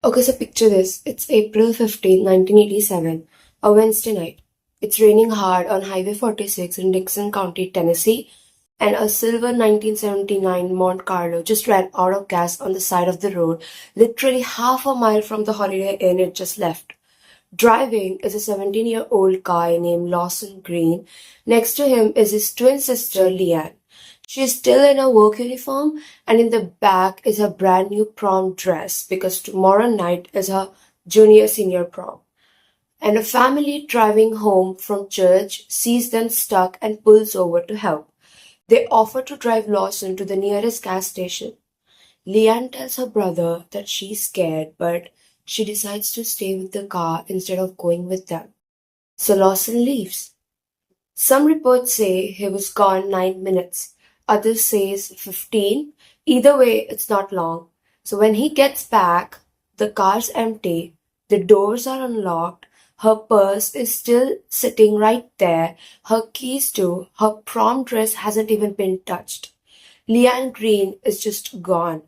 Okay, so picture this. It's April 15, 1987, a Wednesday night. It's raining hard on Highway 46 in Dickson County, Tennessee, and a silver 1979 Monte Carlo just ran out of gas on the side of the road, literally half a mile from the Holiday Inn it just left. Driving is a 17-year-old guy named Lawson Green. Next to him is his twin sister, Leanne. She is still in her work uniform, and in the back is her brand new prom dress because tomorrow night is her junior senior prom. And a family driving home from church sees them stuck and pulls over to help. They offer to drive Lawson to the nearest gas station. Leanne tells her brother that she's scared, but she decides to stay with the car instead of going with them. So Lawson leaves. Some reports say he was gone 9 minutes. Others says 15. Either way, it's not long. So when he gets back, the car's empty, the doors are unlocked, her purse is still sitting right there, her keys too, her prom dress hasn't even been touched. Leanne Green is just gone.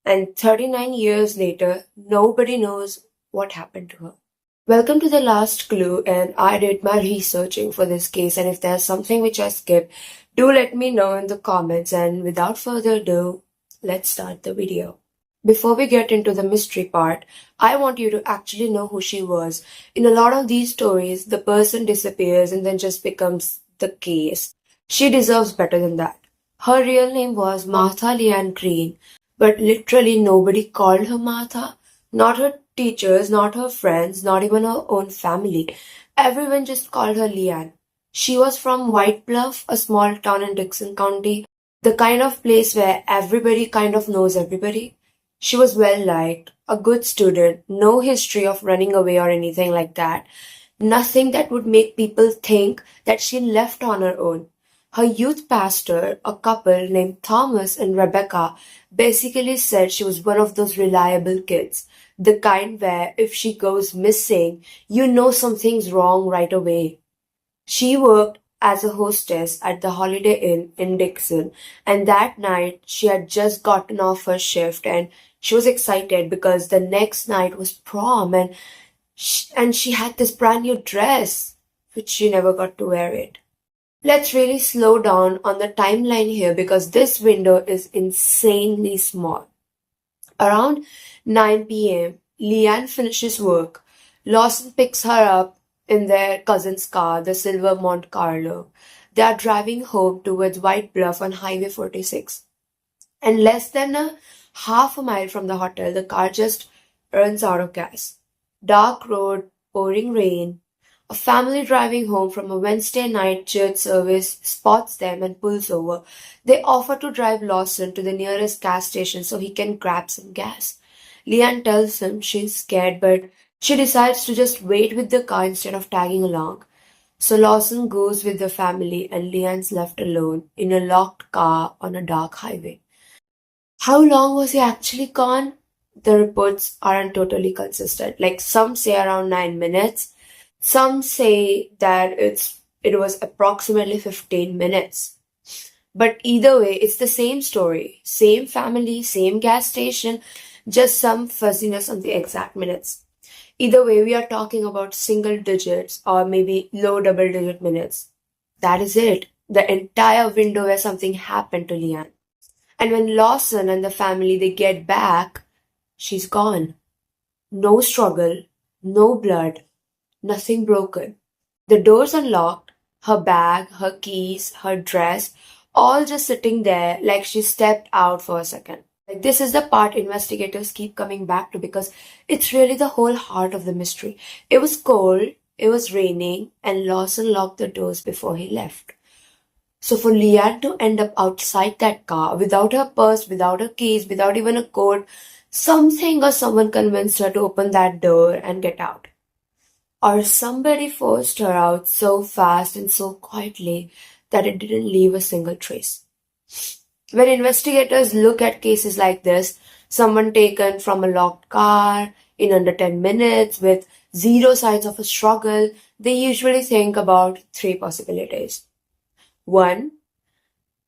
And 39 years later, nobody knows what happened to her. Welcome to the last clue, and I did my researching for this case, and if there's something which I skipped, do let me know in the comments, and without further ado, let's start the video. Before we get into the mystery part, I want you to actually know who she was. In a lot of these stories, the person disappears and then just becomes the case. She deserves better than that. Her real name was Martha Leanne Green, but literally nobody called her Martha. Not her teachers, not her friends, not even her own family. Everyone just called her Leanne. She was from White Bluff, a small town in Dickson County, the kind of place where everybody kind of knows everybody. She was well liked, a good student, no history of running away or anything like that. Nothing that would make people think that she left on her own. Her youth pastor, a couple named Thomas and Rebecca, basically said she was one of those reliable kids, the kind where if she goes missing, you know something's wrong right away. She worked as a hostess at the Holiday Inn in Dickson, and that night she had just gotten off her shift and she was excited because the next night was prom and she had this brand new dress, which she never got to wear it. Let's really slow down on the timeline here because this window is insanely small. Around 9 p.m., Leanne finishes work. Lawson picks her up in their cousin's car, the silver Monte Carlo. They are driving home towards White Bluff on Highway 46. And less than a half a mile from the hotel, the car just runs out of gas. Dark road, pouring rain. A family driving home from a Wednesday night church service spots them and pulls over. They offer to drive Lawson to the nearest gas station so he can grab some gas. Leanne tells him she's scared, but she decides to just wait with the car instead of tagging along. So Lawson goes with the family and Leanne's left alone in a locked car on a dark highway. How long was he actually gone? The reports aren't totally consistent. Like some say around 9 minutes, some say that it was approximately 15 minutes. But either way, it's the same story. Same family, same gas station, just some fuzziness on the exact minutes. Either way, we are talking about single digits or maybe low double digit minutes. That is it. The entire window where something happened to Leanne. And when Lawson and the family they get back, she's gone. No struggle, no blood, nothing broken. The doors unlocked, her bag, her keys, her dress, all just sitting there like she stepped out for a second. Like this is the part investigators keep coming back to because it's really the whole heart of the mystery. It was cold, it was raining, and Lawson locked the doors before he left. So for Leanne to end up outside that car without her purse, without her keys, without even a code, something or someone convinced her to open that door and get out. Or somebody forced her out so fast and so quietly that it didn't leave a single trace. When investigators look at cases like this, someone taken from a locked car in under 10 minutes with zero signs of a struggle, they usually think about three possibilities. One,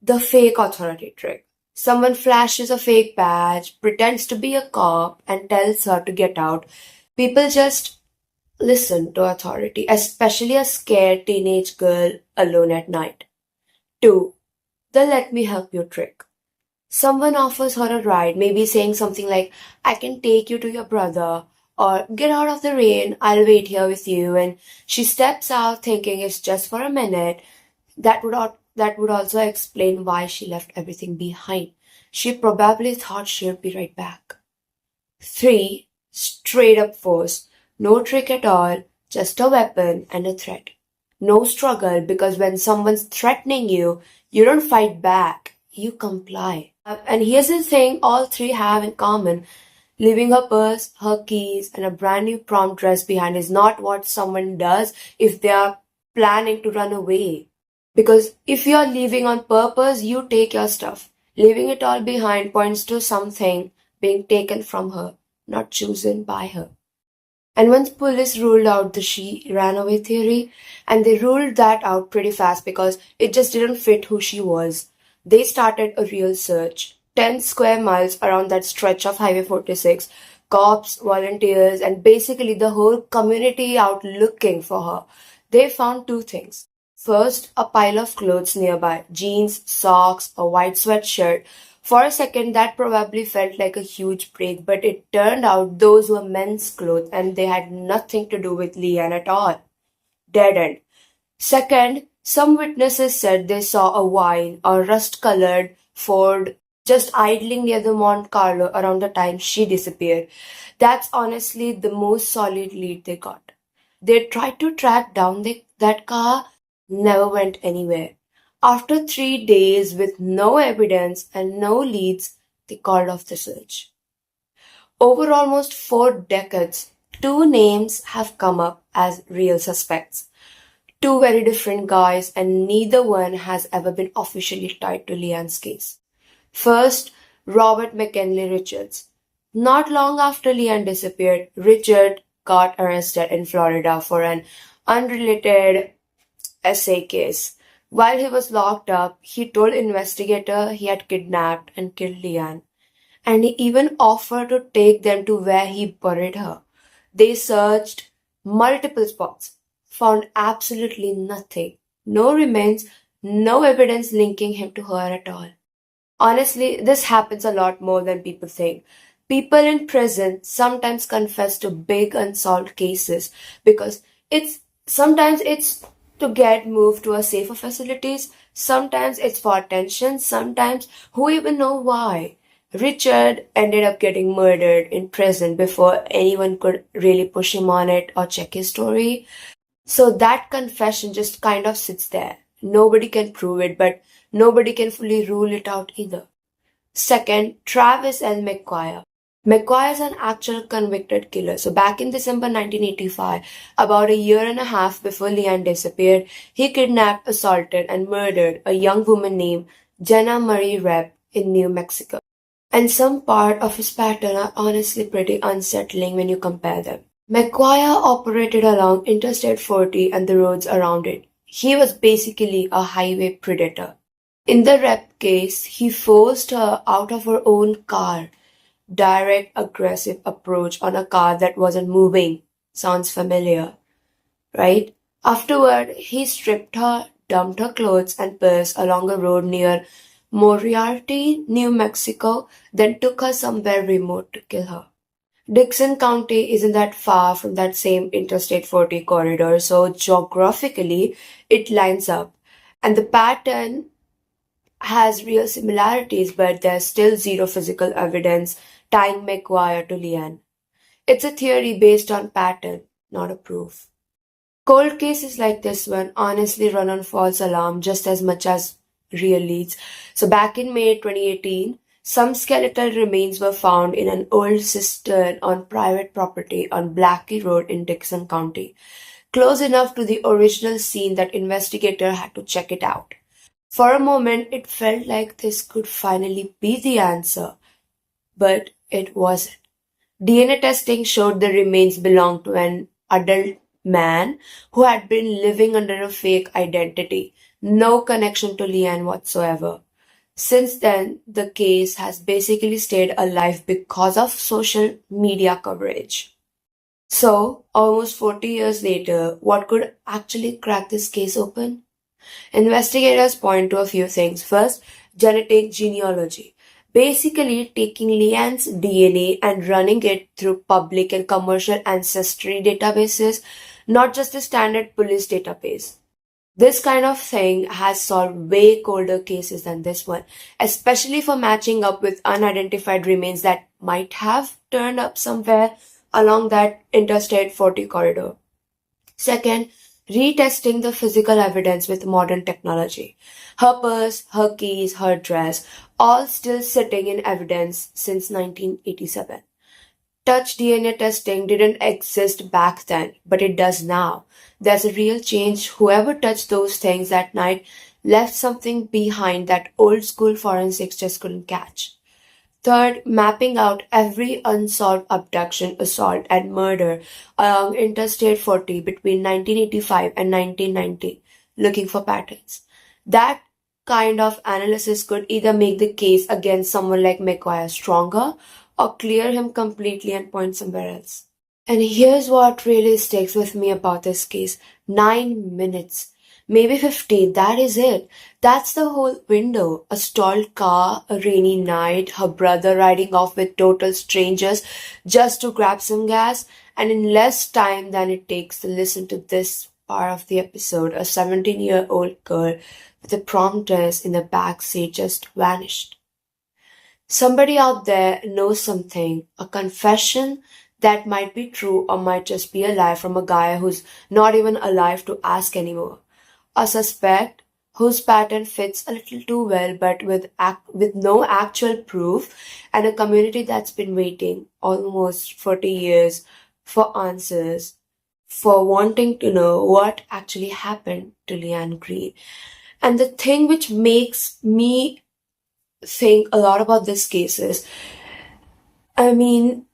the fake authority trick. Someone flashes a fake badge, pretends to be a cop, and tells her to get out. People just listen to authority, especially a scared teenage girl alone at night. 2. The let me help you trick. Someone offers her a ride, maybe saying something like, I can take you to your brother, or get out of the rain, I'll wait here with you. And she steps out thinking it's just for a minute. That would also explain why she left everything behind. She probably thought she'd be right back. 3. Straight up force. No trick at all, just a weapon and a threat. No struggle, because when someone's threatening you, you don't fight back, you comply. And here's the thing all three have in common. Leaving her purse, her keys, and a brand new prom dress behind is not what someone does if they are planning to run away. Because if you are leaving on purpose, you take your stuff. Leaving it all behind points to something being taken from her, not chosen by her. And once police ruled out the she ran away theory, and they ruled that out pretty fast because it just didn't fit who she was, they started a real search. 10 square miles around that stretch of Highway 46, cops, volunteers, and basically the whole community out looking for her. They found two things. First, a pile of clothes nearby jeans, socks, a white sweatshirt. For a second, that probably felt like a huge break, but it turned out those were men's clothes and they had nothing to do with Leanne at all. Dead end. Second, some witnesses said they saw a wine or rust colored Ford just idling near the Monte Carlo around the time she disappeared. That's honestly the most solid lead they got. They tried to track down that car, never went anywhere. After 3 days with no evidence and no leads, they called off the search. Over almost 4 decades, two names have come up as real suspects. Two very different guys, and neither one has ever been officially tied to Leanne's case. First, Robert McKinley Richards. Not long after Leanne disappeared, Richard got arrested in Florida for an unrelated essay case. While he was locked up, he told investigator he had kidnapped and killed Leanne, and he even offered to take them to where he buried her. They searched multiple spots, found absolutely nothing. No remains, no evidence linking him to her at all. Honestly, this happens a lot more than people think. People in prison sometimes confess to big unsolved cases because sometimes it's to get moved to a safer facilities, sometimes it's for attention, sometimes who even know why. Richard ended up getting murdered in prison before anyone could really push him on it or check his story. So that confession just kind of sits there. Nobody can prove it, but nobody can fully rule it out either. Second, Travis L. McGuire. McGuire is an actual convicted killer. So back in December 1985, about a year and a half before Leanne disappeared, he kidnapped, assaulted, and murdered a young woman named Jenna Marie Rep in New Mexico. And some part of his pattern are honestly pretty unsettling when you compare them. McGuire operated along Interstate 40 and the roads around it. He was basically a highway predator. In the Rep case, he forced her out of her own car. Direct, aggressive approach on a car that wasn't moving. Sounds familiar, right? Afterward, he stripped her, dumped her clothes and purse along a road near Moriarty, New Mexico, then took her somewhere remote to kill her. Dickson County isn't that far from that same Interstate 40 corridor, so geographically it lines up. And the pattern has real similarities, but there's still zero physical evidence tying McGuire to Leanne. It's a theory based on pattern, not a proof. Cold cases like this one honestly run on false alarm just as much as real leads. So back in May 2018, some skeletal remains were found in an old cistern on private property on Blackie Road in Dickson County, close enough to the original scene that investigator had to check it out. For a moment, it felt like this could finally be the answer, but it wasn't. DNA testing showed the remains belonged to an adult man who had been living under a fake identity. No connection to Leanne whatsoever. Since then, the case has basically stayed alive because of social media coverage. So, almost 40 years later, what could actually crack this case open? Investigators point to a few things. First, genetic genealogy. Basically, taking Leanne's DNA and running it through public and commercial ancestry databases, not just the standard police database. This kind of thing has solved way colder cases than this one, especially for matching up with unidentified remains that might have turned up somewhere along that Interstate 40 corridor. Second, retesting the physical evidence with modern technology. Her purse, her keys, her dress, all still sitting in evidence since 1987. Touch DNA testing didn't exist back then, but it does now. There's a real change. Whoever touched those things that night left something behind that old school forensics just couldn't catch. Third, mapping out every unsolved abduction, assault, and murder along Interstate 40 between 1985 and 1990, looking for patterns. That kind of analysis could either make the case against someone like McGuire stronger or clear him completely and point somewhere else. And here's what really sticks with me about this case. 9 minutes. Maybe 15, that is it. That's the whole window. A stalled car, a rainy night, her brother riding off with total strangers just to grab some gas, and in less time than it takes to listen to this part of the episode, a 17-year-old girl with a prom dress in the back seat just vanished. Somebody out there knows something, a confession that might be true or might just be a lie from a guy who's not even alive to ask anymore. A suspect whose pattern fits a little too well but with no actual proof, and a community that's been waiting almost 40 years for answers, for wanting to know what actually happened to Leanne Green. And the thing which makes me think a lot about this case is, I mean,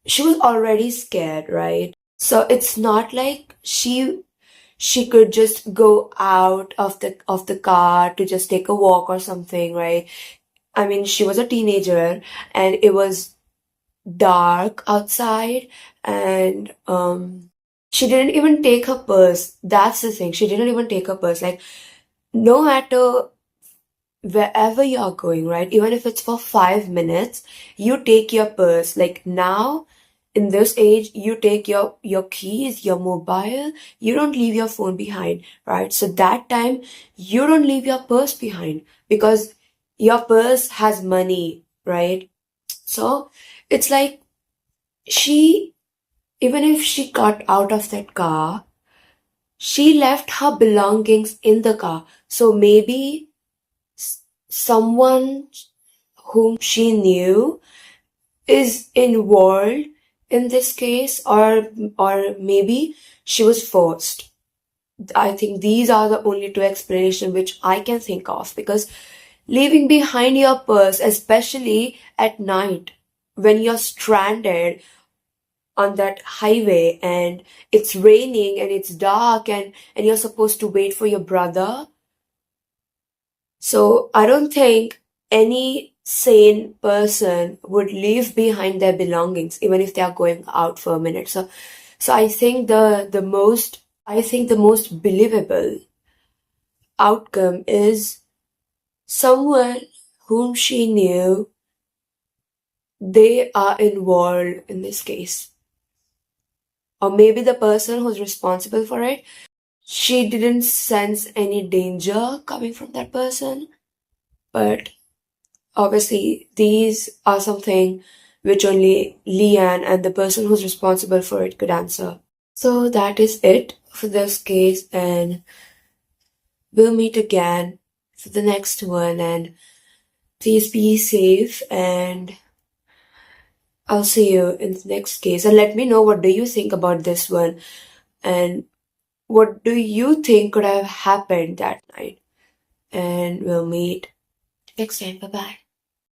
she was already scared, right? So it's not like she could just go out of the car to just take a walk or something, right? I mean, she was a teenager and it was dark outside, and she didn't even take her purse. That's the thing. She didn't even take her purse. Like, no matter wherever you're going, right? Even if it's for 5 minutes, you take your purse. Like now, in this age, you take your keys, your mobile, you don't leave your phone behind, right? So that time, you don't leave your purse behind because your purse has money, right? So it's like she, even if she got out of that car, she left her belongings in the car. So maybe someone whom she knew is involved in this case, or maybe she was forced. I think these are the only two explanations which I can think of, because leaving behind your purse, especially at night when you're stranded on that highway and it's raining and it's dark, and you're supposed to wait for your brother. So I don't think any sane person would leave behind their belongings even if they are going out for a minute. So I think the most believable outcome is someone whom she knew, they are involved in this case. Or maybe the person who's responsible for it, she didn't sense any danger coming from that person. But obviously, these are something which only Leanne and the person who's responsible for it could answer. So that is it for this case, and we'll meet again for the next one, and please be safe, and I'll see you in the next case. And let me know, what do you think about this one, and what do you think could have happened that night? And we'll meet next time. Bye bye.